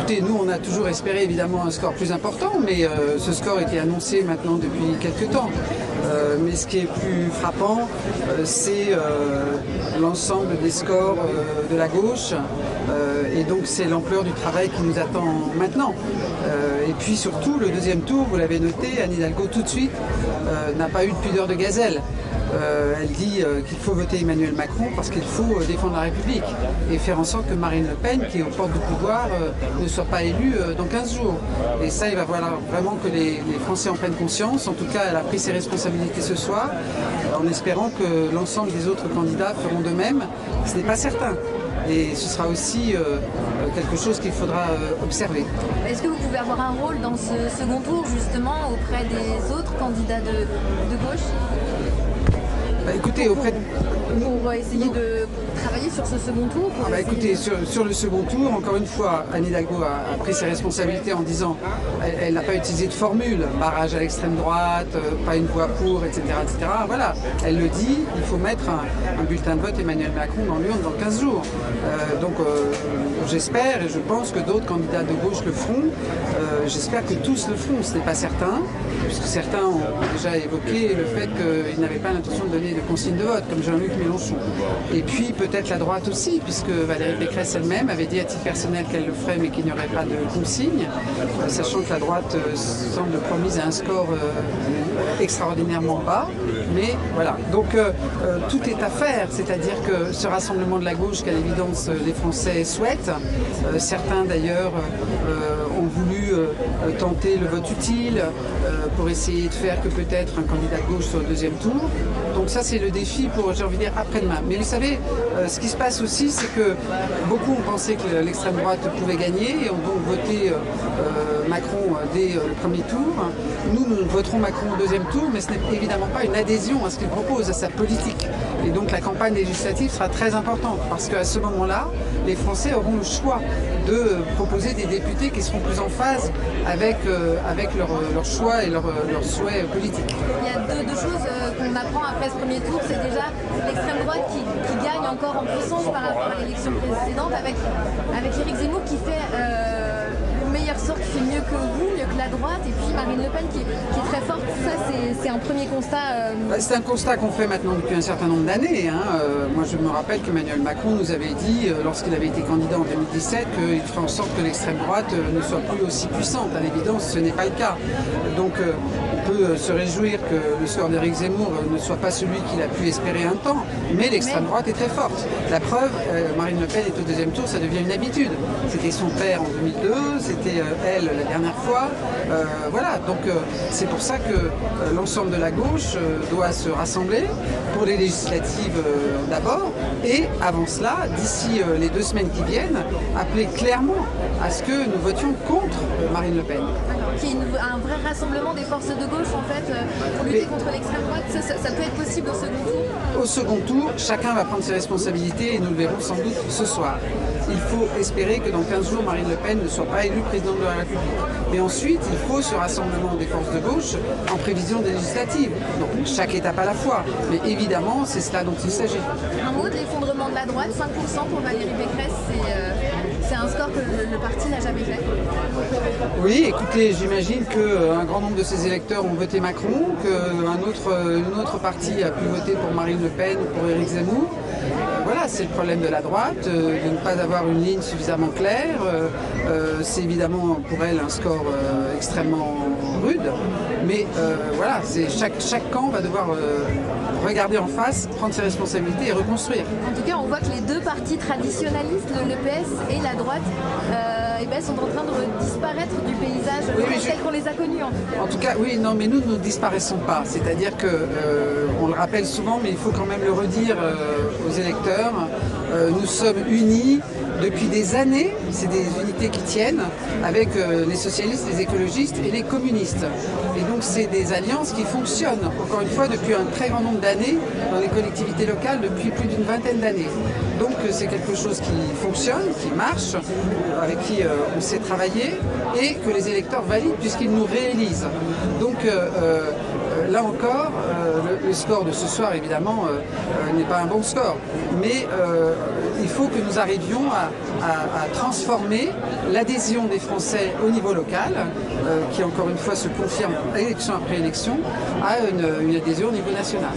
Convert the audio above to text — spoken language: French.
écoutez, nous on a toujours espéré évidemment un score plus important, mais ce score était annoncé maintenant depuis quelques temps. Mais ce qui est plus frappant, c'est l'ensemble des scores de la gauche, et donc c'est l'ampleur du travail qui nous attend maintenant. Et puis surtout, le deuxième tour, vous l'avez noté, Anne Hidalgo tout de suite n'a pas eu de pudeur de gazelle. Elle dit qu'il faut voter Emmanuel Macron parce qu'il faut défendre la République et faire en sorte que Marine Le Pen, qui est aux portes du pouvoir, ne soit pas élue dans 15 jours. Et ça, il va falloir vraiment que les Français en prennent conscience. En tout cas, elle a pris ses responsabilités ce soir, en espérant que l'ensemble des autres candidats feront de même. Ce n'est pas certain. Et ce sera aussi quelque chose qu'il faudra observer. Est-ce que vous pouvez avoir un rôle dans ce second tour, justement, auprès des autres candidats de gauche ? Écoutez, pour essayer de travailler sur ce second tour écoutez, sur le second tour, encore une fois, Anne Hidalgo a pris ses responsabilités en disant elle n'a pas utilisé de formule, barrage à l'extrême droite, pas une voix pour, etc., etc. Voilà, elle le dit, il faut mettre un bulletin de vote Emmanuel Macron dans l'urne dans 15 jours. Donc j'espère et je pense que d'autres candidats de gauche le feront. J'espère que tous le feront, ce n'est pas certain, puisque certains ont déjà évoqué le fait qu'ils n'avaient pas l'intention de donner de consignes de vote, comme Jean-Luc Mélenchon. Et puis peut-être la droite aussi, puisque Valérie Pécresse elle-même avait dit à titre personnel qu'elle le ferait, mais qu'il n'y aurait pas de consignes, sachant que la droite semble promise à un score extraordinairement bas. Mais voilà, donc tout est à faire, c'est-à-dire que ce rassemblement de la gauche qu'à l'évidence les Français souhaitent, certains d'ailleurs ont voulu tenter le vote utile pour essayer de faire que peut-être un candidat de gauche soit au deuxième tour. Donc ça c'est le défi pour, j'ai envie de dire, après-demain. Mais vous savez, ce qui se passe aussi, c'est que beaucoup ont pensé que l'extrême droite pouvait gagner et ont donc voté Macron dès le premier tour. Nous voterons Macron au deuxième tour, mais ce n'est évidemment pas une adhésion à ce qu'il propose, à sa politique. Et donc la campagne législative sera très importante, parce qu'à ce moment-là, les Français auront le choix de proposer des députés qui seront plus en phase avec leur choix et leur souhait politique. Il y a deux choses qu'on apprend après ce premier tour, c'est déjà l'extrême droite qui gagne encore en puissance par rapport à l'élection précédente, avec Éric Zemmour qui fait le meilleur sort, qui fait mieux que vous, mieux que la droite, et puis Marine Le Pen qui est très forte. Ça, c'est un premier constat. C'est un constat qu'on fait maintenant depuis un certain nombre d'années. Moi, je me rappelle qu'Emmanuel Macron nous avait dit, lorsqu'il avait été candidat en 2017, qu'il ferait en sorte que l'extrême droite ne soit plus aussi puissante. À l'évidence, ce n'est pas le cas. Donc, on peut se réjouir que le score d'Éric Zemmour ne soit pas celui qu'il a pu espérer un temps, mais l'extrême droite est très forte. La preuve, Marine Le Pen est au deuxième tour, ça devient une habitude. C'était son père en 2002, c'était elle la dernière fois. Voilà, donc c'est pour ça que l'ensemble de la gauche doit se rassembler pour les législatives d'abord, et avant cela, d'ici les 2 semaines qui viennent, appeler clairement à ce que nous votions contre Marine Le Pen. Qu'il y ait un vrai rassemblement des forces de gauche en fait pour lutter contre l'extrême droite, ça peut être possible au second tour? Au second tour, chacun va prendre ses responsabilités et nous le verrons sans doute ce soir. Il faut espérer que dans 15 jours, Marine Le Pen ne soit pas élue présidente de la République. Mais ensuite, il faut ce rassemblement des forces de gauche en prévision des législatives. Donc chaque étape à la fois. Mais évidemment, c'est cela dont il s'agit. Un mot de l'effondrement de la droite, 5% pour Valérie Pécresse, c'est un score que le parti n'a jamais fait. Oui, écoutez, j'imagine qu'un grand nombre de ses électeurs ont voté Macron, qu'une autre partie a pu voter pour Marine Le Pen ou pour Éric Zemmour. Voilà, c'est le problème de la droite, de ne pas avoir une ligne suffisamment claire. C'est évidemment pour elle un score extrêmement rude, mais voilà, chaque camp va devoir regarder en face, prendre ses responsabilités et reconstruire. En tout cas, on voit que les deux partis traditionnalistes, le PS et la droite, sont en train de disparaître du paysage tel qu'on les a connus. En tout cas, oui, non, mais nous ne disparaissons pas. C'est-à-dire que, on le rappelle souvent, mais il faut quand même le redire aux électeurs, nous sommes unis depuis des années, c'est des unités qui tiennent, avec les socialistes, les écologistes et les communistes. Et donc c'est des alliances qui fonctionnent, encore une fois, depuis un très grand nombre d'années, dans les collectivités locales, depuis plus d'une vingtaine d'années. Donc c'est quelque chose qui fonctionne, qui marche, avec qui on sait travailler, et que les électeurs valident puisqu'ils nous réélisent. Donc là encore, le score de ce soir, évidemment, n'est pas un bon score. Mais il faut que nous arrivions à transformer l'adhésion des Français au niveau local, qui encore une fois se confirme élection après élection, à une adhésion au niveau national.